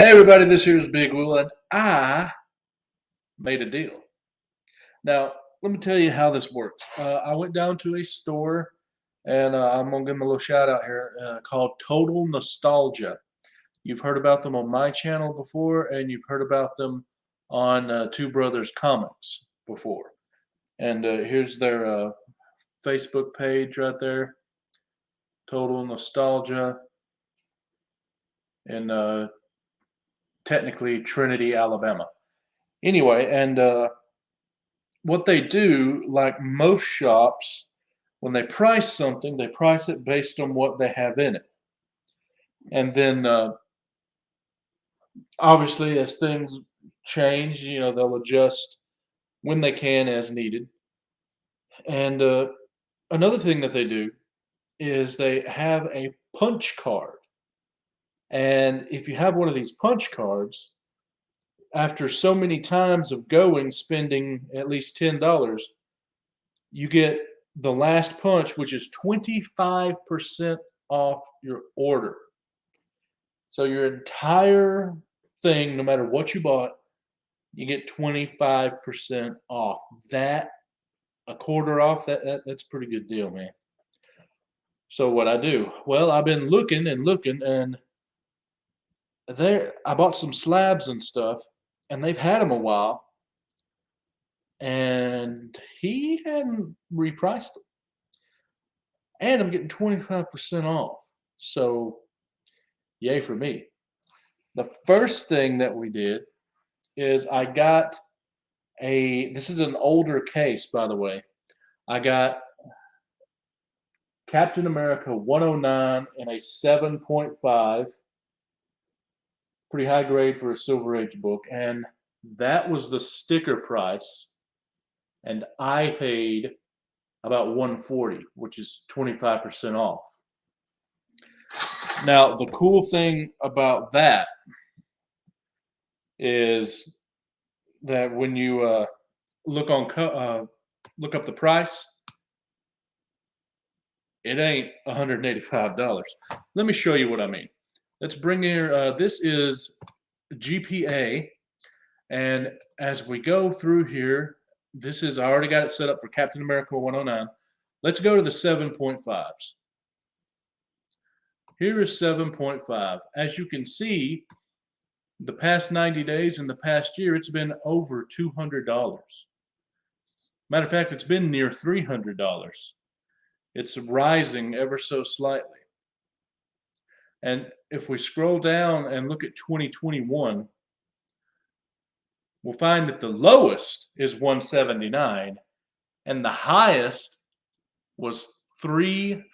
Hey everybody, this here's Big Will, and I made a deal. Now, let me tell you how this works. I went down to a store, and I'm gonna give them a little shout out here, called Total Nostalgia. You've heard about them on my channel before, and you've heard about them on Two Brothers Comics before. And here's their Facebook page right there, Total Nostalgia, in technically Trinity, Alabama. Anyway, and what they do, like most shops, when they price something, they price it based on what they have in it. And then, obviously, as things change, they'll adjust when they can as needed. And another thing that they do is they have a punch card. And if you have one of these punch cards, after so many times of going, spending at least $10, you get the last punch, which is 25% off your order. So your entire thing, no matter what you bought, you get 25% off. That a quarter off, that's a pretty good deal, man. So what I do? Well, I've been looking and looking, and there I bought some slabs and stuff, and they've had them a while, and he hadn't repriced them. And I'm getting 25% off. So, yay for me. The first thing that we did is I got this is an older case, by the way. I got Captain America 109 in a 7.5, pretty high grade for a Silver Age book. And that was the sticker price. And I paid about 140, which is 25% off. Now, the cool thing about that is that when you look up the price, it ain't $185. Let me show you what I mean. Let's bring here. This is GPA, and as we go through here, I already got it set up for Captain America 109. Let's go to the 7.5s. Here is 7.5. As you can see, the past 90 days and the past year, it's been over $200. Matter of fact, it's been near $300. It's rising ever so slightly. And if we scroll down and look at 2021, we'll find that the lowest is 179 and the highest was $350.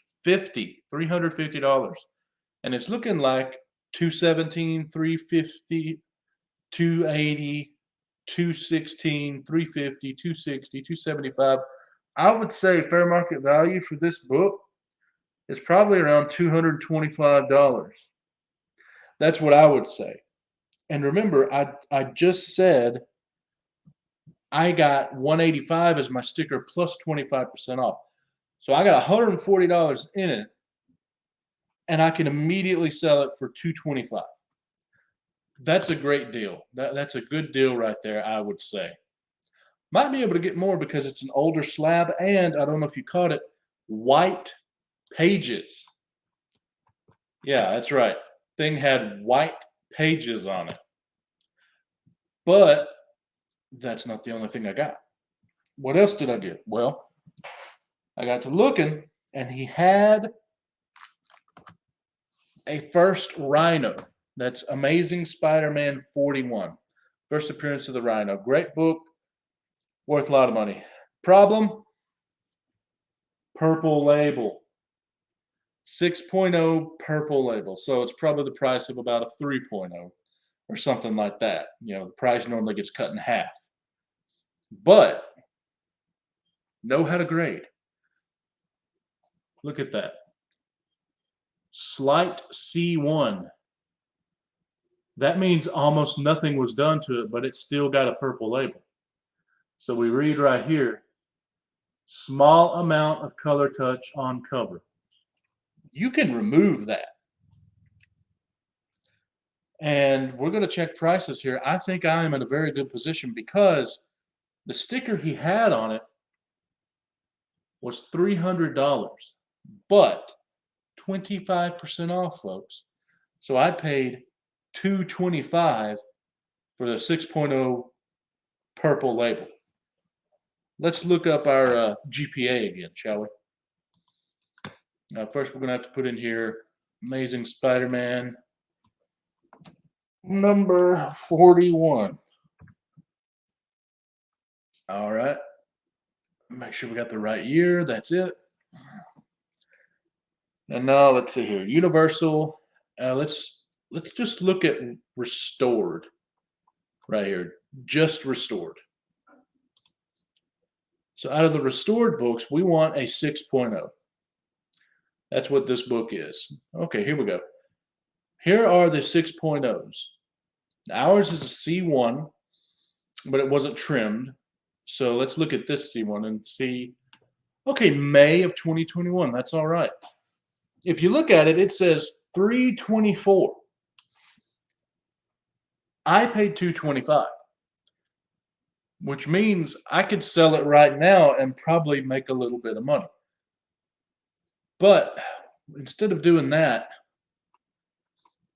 And it's looking like 217, 350, 280, 216, 350, 260, 275. I would say fair market value for this book is probably around $225. That's what I would say. And remember, I just said I got 185 as my sticker plus 25% off. So I got $140 in it, and I can immediately sell it for $225. That's a great deal. That's a good deal right there, I would say. Might be able to get more because it's an older slab, and I don't know if you caught it, white pages. Yeah, that's right. Thing had white pages on it. But that's not the only thing I got. What else did I get? Well, I got to looking, and he had a first Rhino. That's Amazing Spider-Man 41. First appearance of the Rhino. Great book. Worth a lot of money. Problem? Purple label. 6.0 purple label. So it's probably the price of about a 3.0 or something like that. The price normally gets cut in half. But know how to grade. Look at that. Slight C1. That means almost nothing was done to it, but it's still got a purple label. So we read right here, small amount of color touch on cover. You can remove that. And we're going to check prices here. I think I am in a very good position because the sticker he had on it was $300, but 25% off, folks. So I paid $225 for the 6.0 purple label. Let's look up our GPA again, shall we? First, we're going to have to put in here Amazing Spider-Man number 41. All right. Make sure we got the right year. That's it. And now let's see here. Universal. Let's just look at restored right here. Just restored. So out of the restored books, we want a 6.0. That's what this book is. Okay, here we go. Here are the 6.0s. Ours is a C1, but it wasn't trimmed. So let's look at this C1 and see. Okay, May of 2021. That's all right. If you look at it, it says $324. I paid $225, which means I could sell it right now and probably make a little bit of money. But instead of doing that,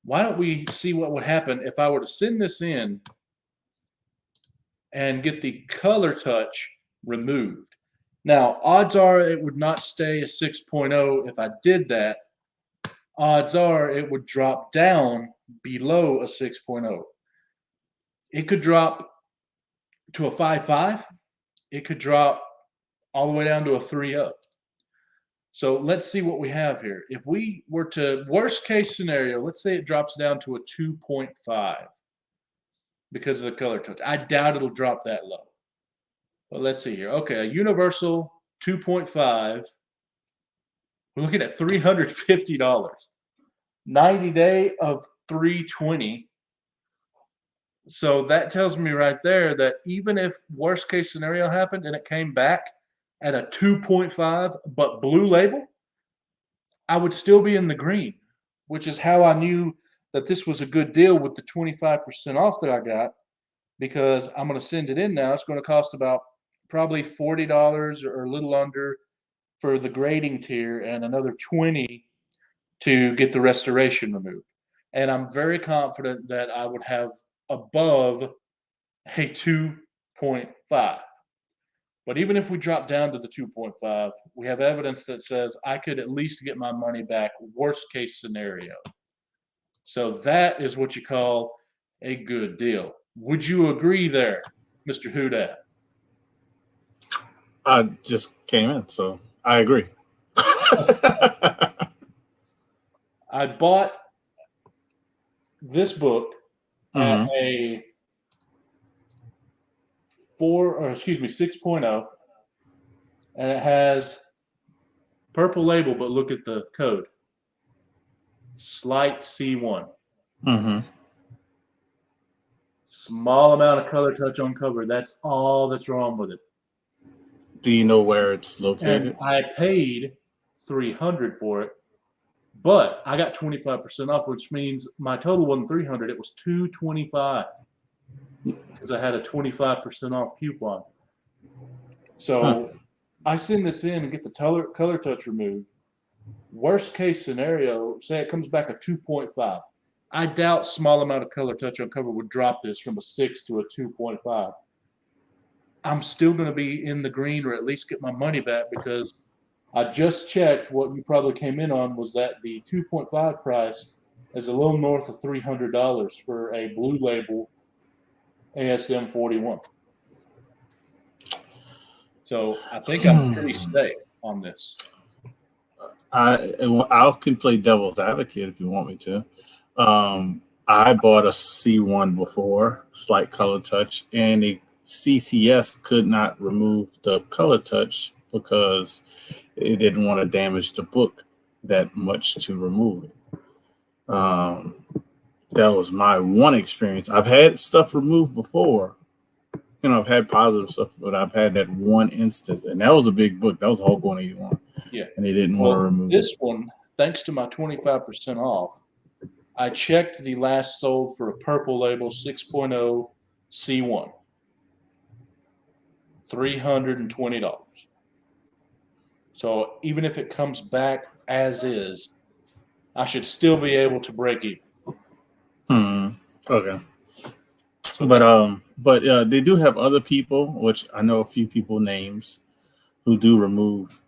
why don't we see what would happen if I were to send this in and get the color touch removed? Now, odds are it would not stay a 6.0 if I did that. Odds are it would drop down below a 6.0. It could drop to a 5.5. It could drop all the way down to a 3.0. So let's see what we have here. If we were to, worst case scenario, let's say it drops down to a 2.5 because of the color touch. I doubt it'll drop that low. But let's see here. Okay, a universal 2.5. We're looking at $350. 90 day of $320. So that tells me right there that even if worst case scenario happened and it came back at a 2.5 but blue label, I would still be in the green, which is how I knew that this was a good deal with the 25% off that I got, because I'm going to send it in now. It's going to cost about probably $40 or a little under for the grading tier and another $20 to get the restoration removed. And I'm very confident that I would have above a 2.5. But even if we drop down to the 2.5, we have evidence that says I could at least get my money back, worst case scenario. So that is what you call a good deal. Would you agree there, Mr. Houdat? I just came in, so I agree. I bought this book at a 6.0, and it has purple label, but look at the code. Slight C1. Small amount of color touch on cover. That's all that's wrong with it. Do you know where it's located? And I paid $300 for it, but I got 25% off, which means my total wasn't $300. It was $225 because I had a 25% off coupon. So I send this in and get the color touch removed. Worst case scenario, say it comes back a 2.5. I doubt small amount of color touch on cover would drop this from a 6 to a 2.5. I'm still going to be in the green, or at least get my money back, because I just checked. What you probably came in on was that the 2.5 price is a little north of $300 for a blue label ASM 41. So I think I'm pretty safe on this. I can play devil's advocate if you want me to. I bought a C1 before, slight color touch, and the CCS could not remove the color touch because it didn't want to damage the book that much to remove it. That was my one experience. I've had stuff removed before. You know, I've had positive stuff, but I've had that one instance, and that was a big book. That was Hulk 181. Yeah. And they didn't want to remove this one, thanks to my 25% off, I checked the last sold for a purple label 6.0 C1. $320. So even if it comes back as is, I should still be able to break even. Okay. But they do have other people, which I know a few people names, who do remove,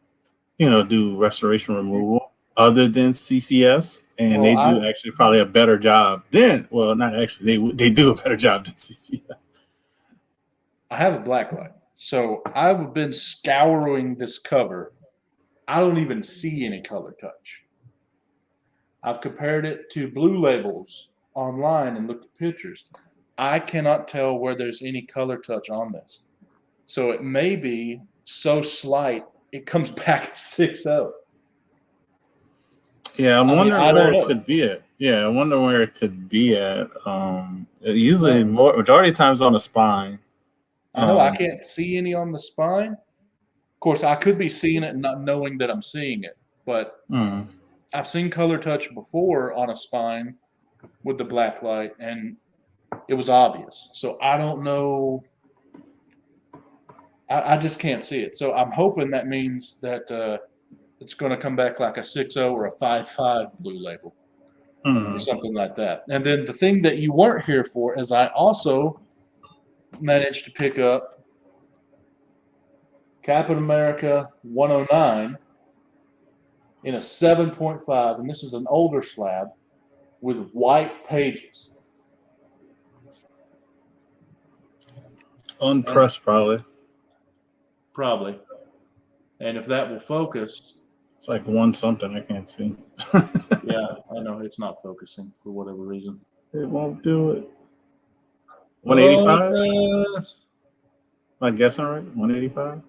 do restoration removal other than CCS, and they do actually probably a better job not actually, they do a better job than CCS. I have a black light, so I've been scouring this cover. I don't even see any color touch. I've compared it to blue labels online and looked at pictures. I cannot tell where there's any color touch on this. So it may be so slight, it comes back 6.0. Yeah, I'm wondering where it could be at. Yeah, I wonder where it could be at. Usually, majority of times on the spine. I know I can't see any on the spine. Of course, I could be seeing it and not knowing that I'm seeing it, but I've seen color touch before on a spine with the black light, and it was obvious. So I don't know. I just can't see it. So I'm hoping that means that it's going to come back like a 6.0 or a 5.5 blue label or something like that. And then the thing that you weren't here for is I also managed to pick up Captain America 109 in a 7.5, and this is an older slab with white pages. Unpressed, probably. Probably. And if that will focus. It's like one something I can't see. Yeah, I know it's not focusing for whatever reason. It won't do it. 185? Am I guessing right? 185?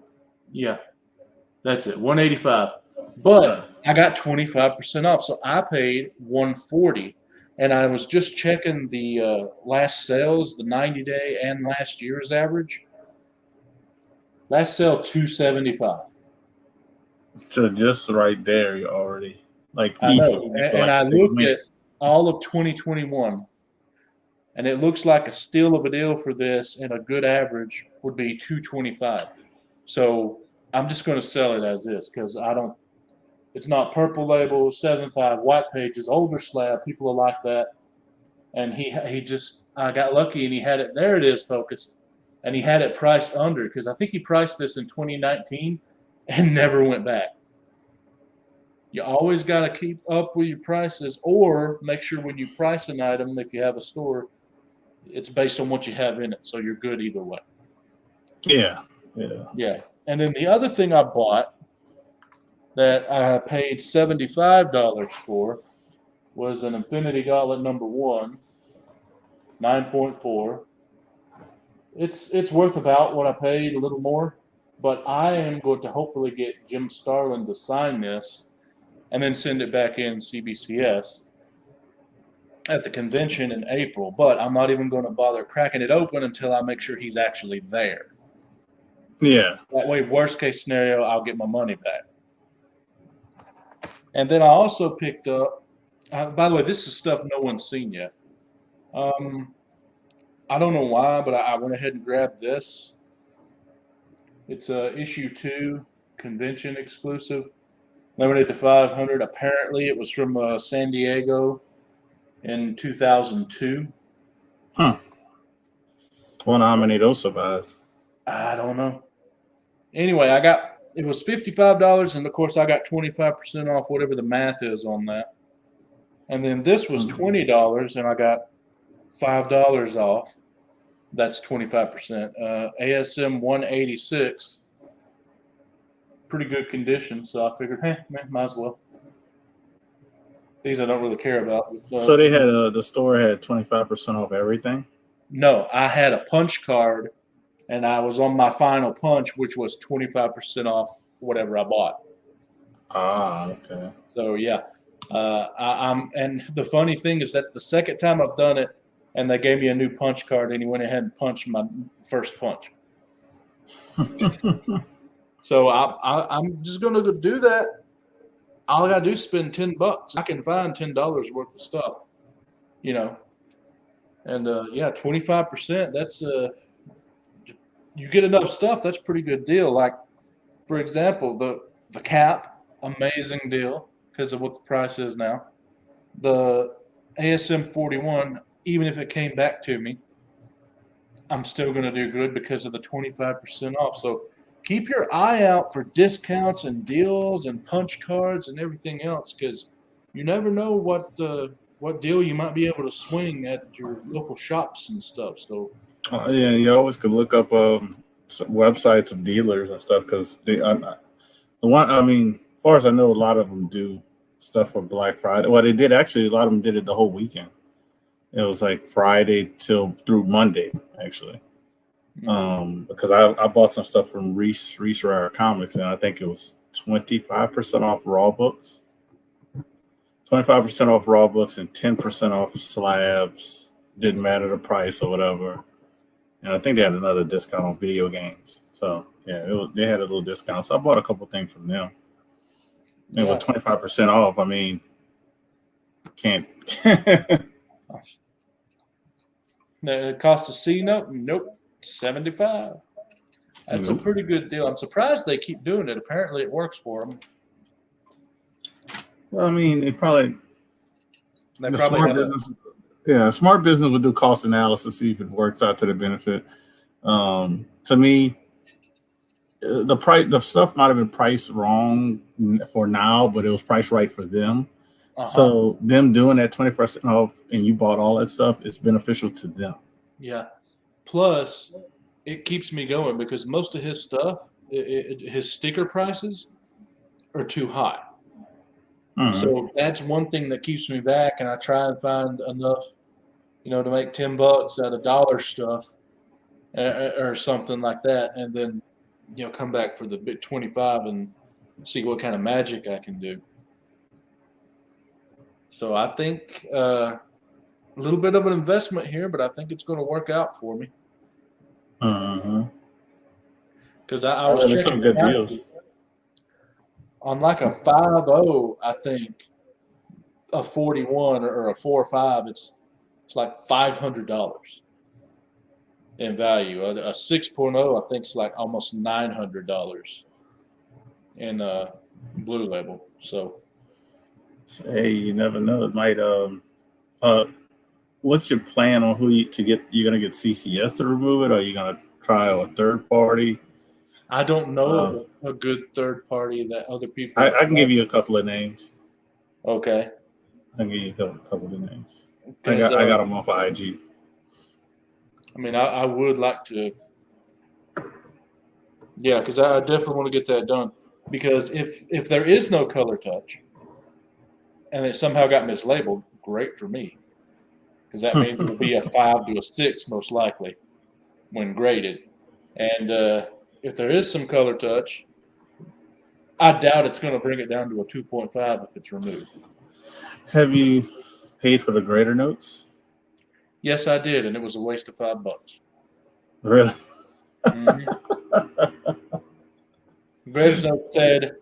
Yeah, that's it. 185. But I got 25% off, so I paid 140. And I was just checking the last sales, the 90-day and last year's average. Last sale 275. So just right there, you're already like I know. And I looked at all of 2021, and it looks like a steal of a deal for this, and a good average would be 225. So I'm just going to sell it as is because I don't. It's not purple label, 7.5 white pages, older slab. People will like that. And he just I got lucky and he had it. There it is, focused, and he had it priced under because I think he priced this in 2019 and never went back. You always got to keep up with your prices, or make sure when you price an item, if you have a store, it's based on what you have in it, so you're good either way. Yeah. And then the other thing I bought that I paid $75 for was an Infinity Gauntlet number 1, 9.4. It's worth about what I paid, a little more, but I am going to hopefully get Jim Starlin to sign this and then send it back in CBCS at the convention in April. But I'm not even going to bother cracking it open until I make sure he's actually there. Yeah. That way, worst case scenario, I'll get my money back. And then I also picked up, by the way, this is stuff no one's seen yet. I don't know why, but I went ahead and grabbed this. It's a issue 2 convention exclusive, limited to 500. Apparently, it was from San Diego in 2002. Wonder how many of those survived. I don't know. Anyway, it was $55, and of course, I got 25% off whatever the math is on that. And then this was $20, and I got $5 off. That's 25%. ASM 186. Pretty good condition, so I figured, might as well. These I don't really care about. So they had the store had 25% off everything? No, I had a punch card, and I was on my final punch, which was 25% off whatever I bought. Ah, okay. So yeah, and the funny thing is that's the second time I've done it, and they gave me a new punch card, and he went ahead and punched my first punch. So I'm just going to do that. All I got to do is spend $10. I can find $10 worth of stuff. you know, and yeah, 25%. That's you get enough stuff. That's a pretty good deal. Like for example, the cap, amazing deal because of what the price is now. The ASM 41, even if it came back to me, I'm still going to do good because of the 25% off. So keep your eye out for discounts and deals and punch cards and everything else because you never know what deal you might be able to swing at your local shops and stuff. So Yeah, you always could look up some websites of dealers and stuff because the one, I mean, as far as I know, a lot of them do stuff for Black Friday. Well, they did actually. A lot of them did it the whole weekend. It was like Friday till through Monday, actually. Because I bought some stuff from Reese Rare Comics, and I think it was 25% off raw books, 25% off raw books, and 10% off slabs. Didn't matter the price or whatever. And I think they had another discount on video games. So yeah, they had a little discount. So I bought a couple things from them. And yeah. with 25% off, I mean, can't. The cost of C note? Nope. 75. That's a pretty good deal. I'm surprised they keep doing it. Apparently it works for them. Well, I mean, smart business. Yeah, smart business would do cost analysis, see if it works out to their benefit. To me, the stuff might have been priced wrong for now, but it was priced right for them. So them doing that 20% off and you bought all that stuff is beneficial to them. Yeah. Plus, it keeps me going because most of his stuff, his sticker prices are too high. So that's one thing that keeps me back, and I try and find enough, to make $10 out of dollar stuff or something like that, and then come back for the big 25 and see what kind of magic I can do. So I think a little bit of an investment here, but I think it's going to work out for me. Because I was checking some good deals on like a 5.0, I think a 41 or a 4.5, it's like $500 in value. A 6.0, I think it's like almost $900 in Blue Label. So hey, you never know. It might what's your plan on you're gonna get CCS to remove it, or are you gonna try a third party? I don't know a good third party that other people. I can give you a couple of names. Okay. I can give you a couple of names. I got them off of IG. I mean, I would like to. Yeah, because I definitely want to get that done. Because if there is no color touch, and it somehow got mislabeled, great for me. Because that means it'll be a 5 to a 6 most likely when graded. And if there is some color touch, I doubt it's going to bring it down to a 2.5 if it's removed. Have you paid for the grader notes? Yes, I did, and it was a waste of $5. Really? Grader's note said,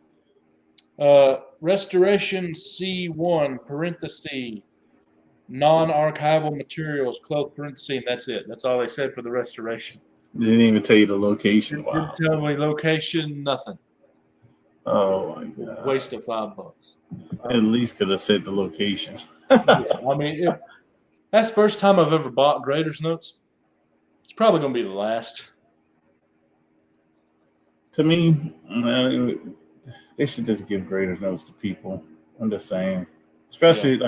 restoration C1, parenthesis, non-archival materials, close parenthesis, and that's it. That's all they said for the restoration. They didn't even tell you the location. Wow. Didn't tell me location, nothing. Oh my God. Waste of $5. At least could have said the location. Yeah, I mean, that's the first time I've ever bought Grader's notes. It's probably going to be the last. To me, they should just give Grader's notes to people. I'm just saying, especially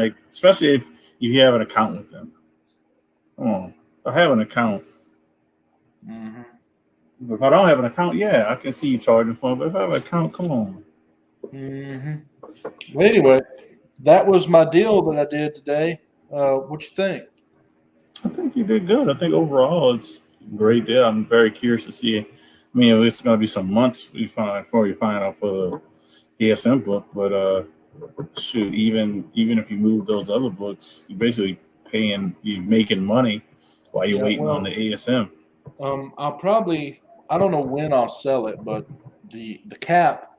if you have an account with them. Come on, I have an account. If I don't have an account, yeah, I can see you charging for it. But if I have an account, come on. Well, anyway, that was my deal that I did today. What you think? I think you did good. I think overall it's a great deal. I'm very curious to see. I mean, it's going to be some months before you find out for the ASM book. But shoot, even if you move those other books, you're basically you're making money while you're waiting on the ASM. I don't know when I'll sell it, but the cap,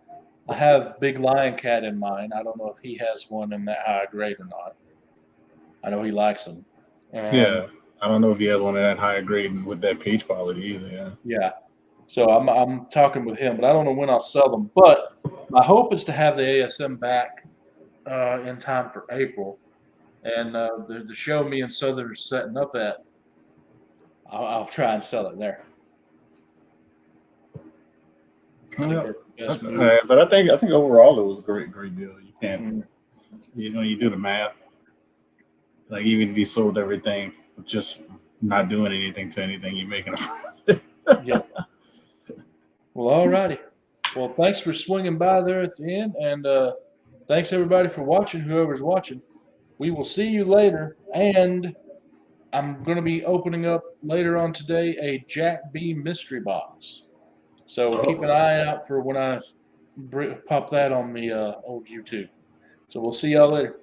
I have Big Lion Cat in mind. I don't know if he has one in that high grade or not. I know he likes them. Yeah. I don't know if he has one of that higher grade with that page quality either. Yeah. Yeah. So I'm talking with him, but I don't know when I'll sell them. But my hope is to have the ASM back in time for April, and the show me and Southern are setting up at. I'll try and sell it there. I think Yeah. that's the best move. But I think overall it was a great deal. You can't, Mhm. you do the math. Like even if you sold everything, just not doing anything to anything, you're making a profit. Yeah. Well, all righty. Well, thanks for swinging by there at the end, and thanks everybody for watching. Whoever's watching, we will see you later. And I'm going to be opening up later on today a Jack B mystery box. So keep an eye out for when I pop that on the old YouTube. So we'll see y'all later.